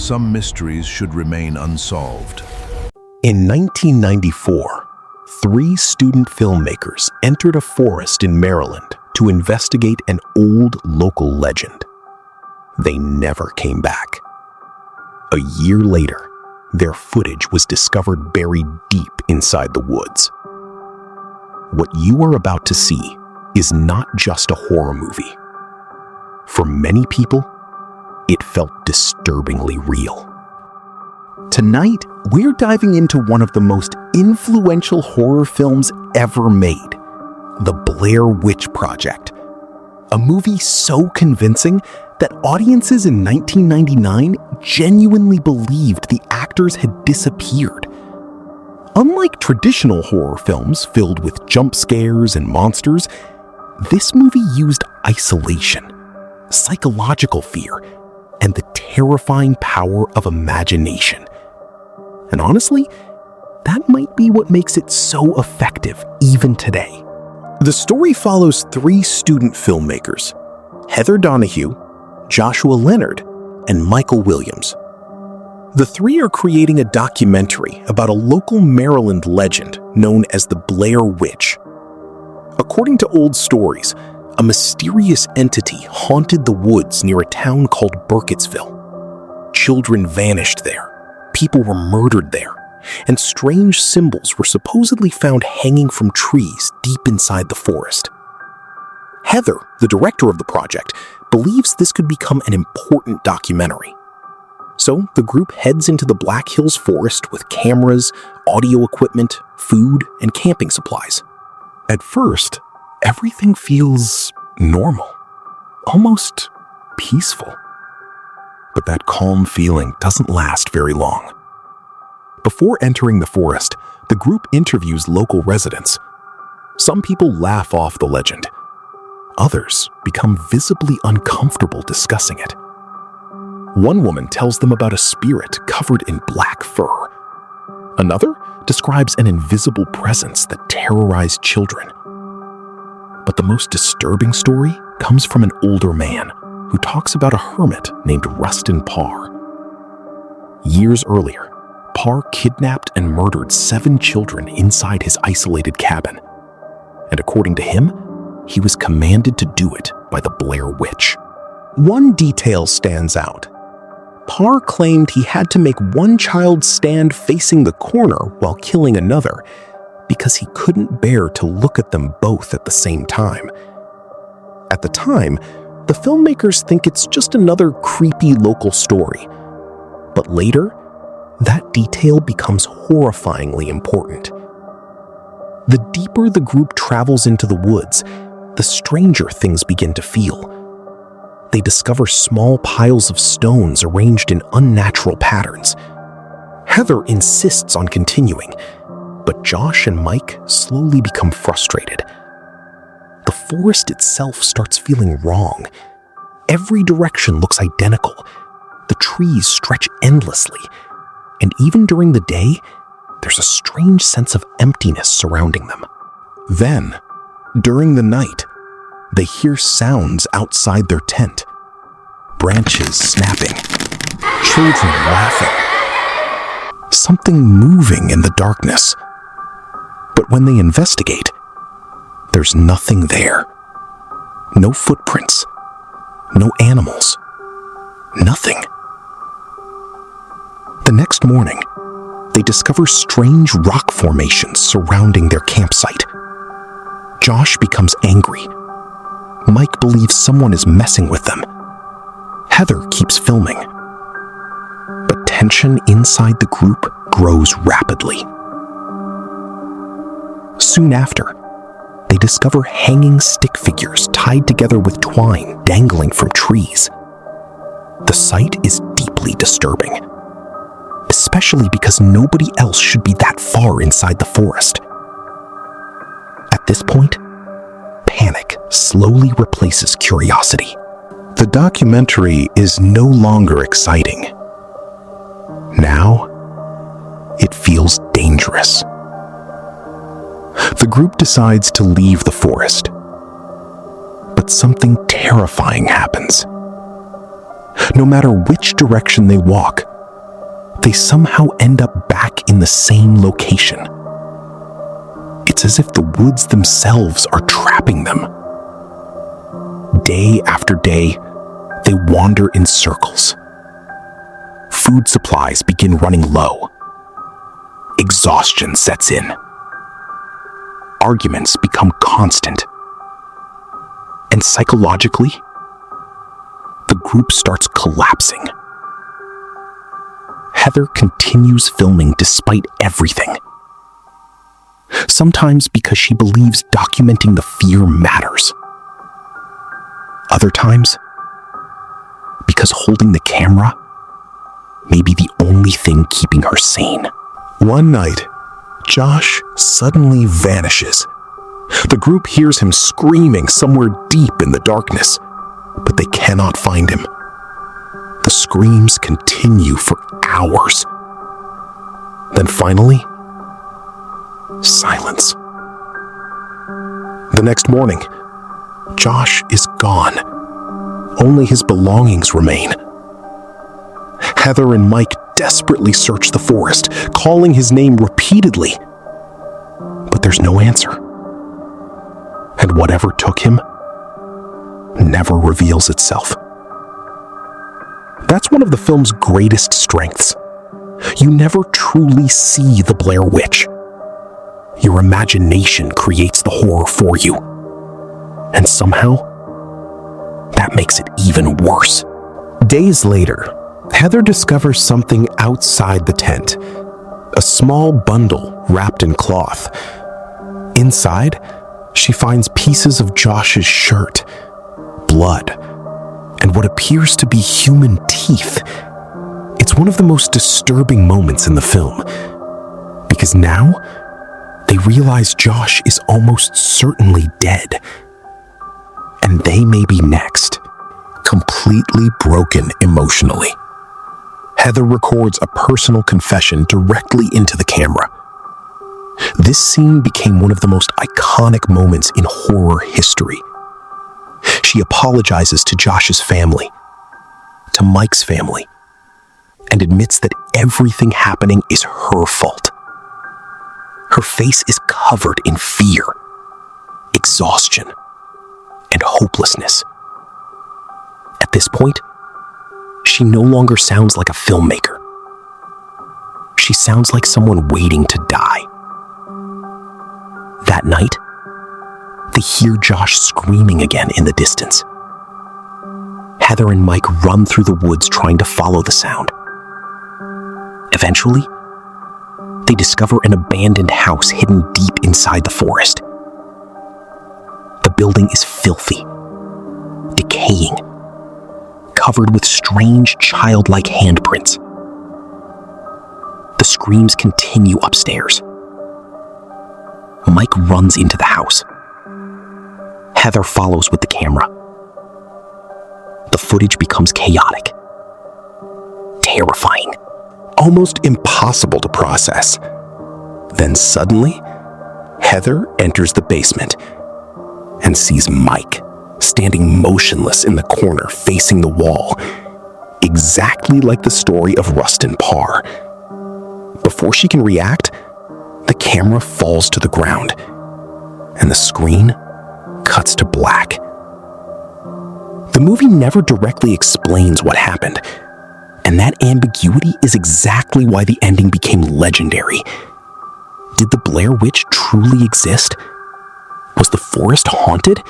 some mysteries should remain unsolved. In 1994, 3 student filmmakers entered a forest in Maryland to investigate an old local legend. They never came back. A year later, their footage was discovered buried deep inside the woods. What you are about to see is not just a horror movie. For many people, it felt disturbingly real. Tonight, we're diving into one of the most influential horror films ever made, The Blair Witch Project. A movie so convincing that audiences in 1999 genuinely believed the actors had disappeared. Unlike traditional horror films filled with jump scares and monsters, this movie used isolation, psychological fear, and the terrifying power of imagination. And honestly, that might be what makes it so effective even today. The story follows 3 student filmmakers, Heather Donahue, Joshua Leonard, and Michael Williams. The 3 are creating a documentary about a local Maryland legend known as the Blair Witch. According to old stories, a mysterious entity haunted the woods near a town called Burkittsville. Children vanished there, people were murdered there, and strange symbols were supposedly found hanging from trees deep inside the forest. Heather, the director of the project, believes this could become an important documentary. So the group heads into the Black Hills forest with cameras, audio equipment, food, and camping supplies. At first, everything feels normal, almost peaceful. But that calm feeling doesn't last very long. Before entering the forest, the group interviews local residents. Some people laugh off the legend. Others become visibly uncomfortable discussing it. One woman tells them about a spirit covered in black fur. Another describes an invisible presence that terrorized children. But the most disturbing story comes from an older man who talks about a hermit named Rustin Parr. Years earlier, Parr kidnapped and murdered 7 children inside his isolated cabin. And according to him, he was commanded to do it by the Blair Witch. One detail stands out. Parr claimed he had to make one child stand facing the corner while killing another because he couldn't bear to look at them both at the same time. At the time, the filmmakers think it's just another creepy local story. But later, that detail becomes horrifyingly important. The deeper the group travels into the woods, the stranger things begin to feel. They discover small piles of stones arranged in unnatural patterns. Heather insists on continuing, but Josh and Mike slowly become frustrated. The forest itself starts feeling wrong. Every direction looks identical. The trees stretch endlessly. And even during the day, there's a strange sense of emptiness surrounding them. Then, during the night, they hear sounds outside their tent. Branches snapping, children laughing, something moving in the darkness. But when they investigate, there's nothing there. No footprints, no animals, nothing. The next morning, they discover strange rock formations surrounding their campsite. Josh becomes angry. Mike believes someone is messing with them. Heather keeps filming. But tension inside the group grows rapidly. Soon after, they discover hanging stick figures tied together with twine dangling from trees. The sight is deeply disturbing, especially because nobody else should be that far inside the forest. At this point, panic slowly replaces curiosity. The documentary is no longer exciting. Now, it feels dangerous. The group decides to leave the forest. But something terrifying happens. No matter which direction they walk, they somehow end up back in the same location. It's as if the woods themselves are trapping them. Day after day, they wander in circles. Food supplies begin running low. Exhaustion sets in. Arguments become constant. And psychologically, the group starts collapsing. Heather continues filming despite everything. Sometimes because she believes documenting the fear matters. Other times, because holding the camera may be the only thing keeping her sane. One night, Josh suddenly vanishes. The group hears him screaming somewhere deep in the darkness, but they cannot find him. The screams continue for hours. Then finally, silence. The next morning, Josh is gone. Only his belongings remain. Heather and Mike desperately search the forest, calling his name repeatedly. But there's no answer. And whatever took him never reveals itself. That's one of the film's greatest strengths. You never truly see the Blair Witch. Your imagination creates the horror for you. And somehow, that makes it even worse. Days later, Heather discovers something outside the tent. A small bundle wrapped in cloth. Inside, she finds pieces of Josh's shirt, blood, and what appears to be human teeth. It's one of the most disturbing moments in the film, because now they realize Josh is almost certainly dead. And they may be next. Completely broken emotionally, Heather records a personal confession directly into the camera. This scene became one of the most iconic moments in horror history. She apologizes to Josh's family, to Mike's family, and admits that everything happening is her fault. Her face is covered in fear, exhaustion, and hopelessness. At this point, she no longer sounds like a filmmaker. She sounds like someone waiting to die. That night, they hear Josh screaming again in the distance. Heather and Mike run through the woods trying to follow the sound. Eventually, they discover an abandoned house hidden deep inside the forest. The building is filthy, decaying, covered with strange childlike handprints. The screams continue upstairs. Mike runs into the house. Heather follows with the camera. The footage becomes chaotic, terrifying, almost impossible to process. Then suddenly, Heather enters the basement and sees Mike standing motionless in the corner facing the wall, exactly like the story of Rustin Parr. Before she can react, the camera falls to the ground, and the screen cuts to black. The movie never directly explains what happened, and that ambiguity is exactly why the ending became legendary. Did the Blair Witch truly exist? Was the forest haunted?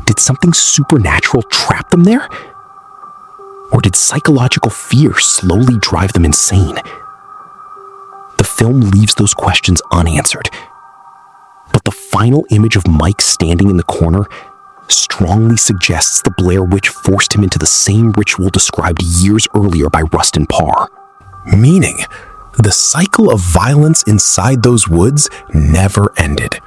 Did something supernatural trap them there? Or did psychological fear slowly drive them insane? The film leaves those questions unanswered. But the final image of Mike standing in the corner strongly suggests the Blair Witch forced him into the same ritual described years earlier by Rustin Parr. Meaning, the cycle of violence inside those woods never ended.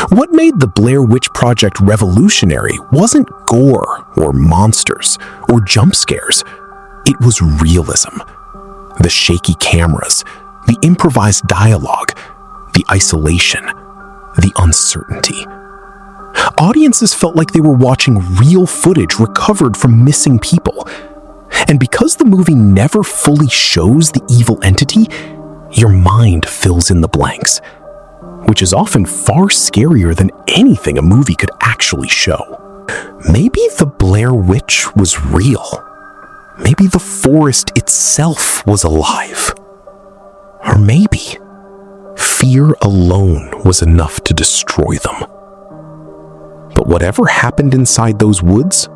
What made the Blair Witch Project revolutionary wasn't gore or monsters or jump scares. It was realism. The shaky cameras, the improvised dialogue, the isolation, the uncertainty. Audiences felt like they were watching real footage recovered from missing people. And because the movie never fully shows the evil entity, your mind fills in the blanks, which is often far scarier than anything a movie could actually show. Maybe the Blair Witch was real. Maybe the forest itself was alive. Or maybe fear alone was enough to destroy them. But whatever happened inside those woods,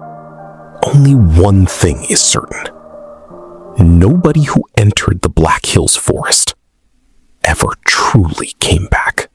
only one thing is certain. Nobody who entered the Black Hills forest ever truly came back.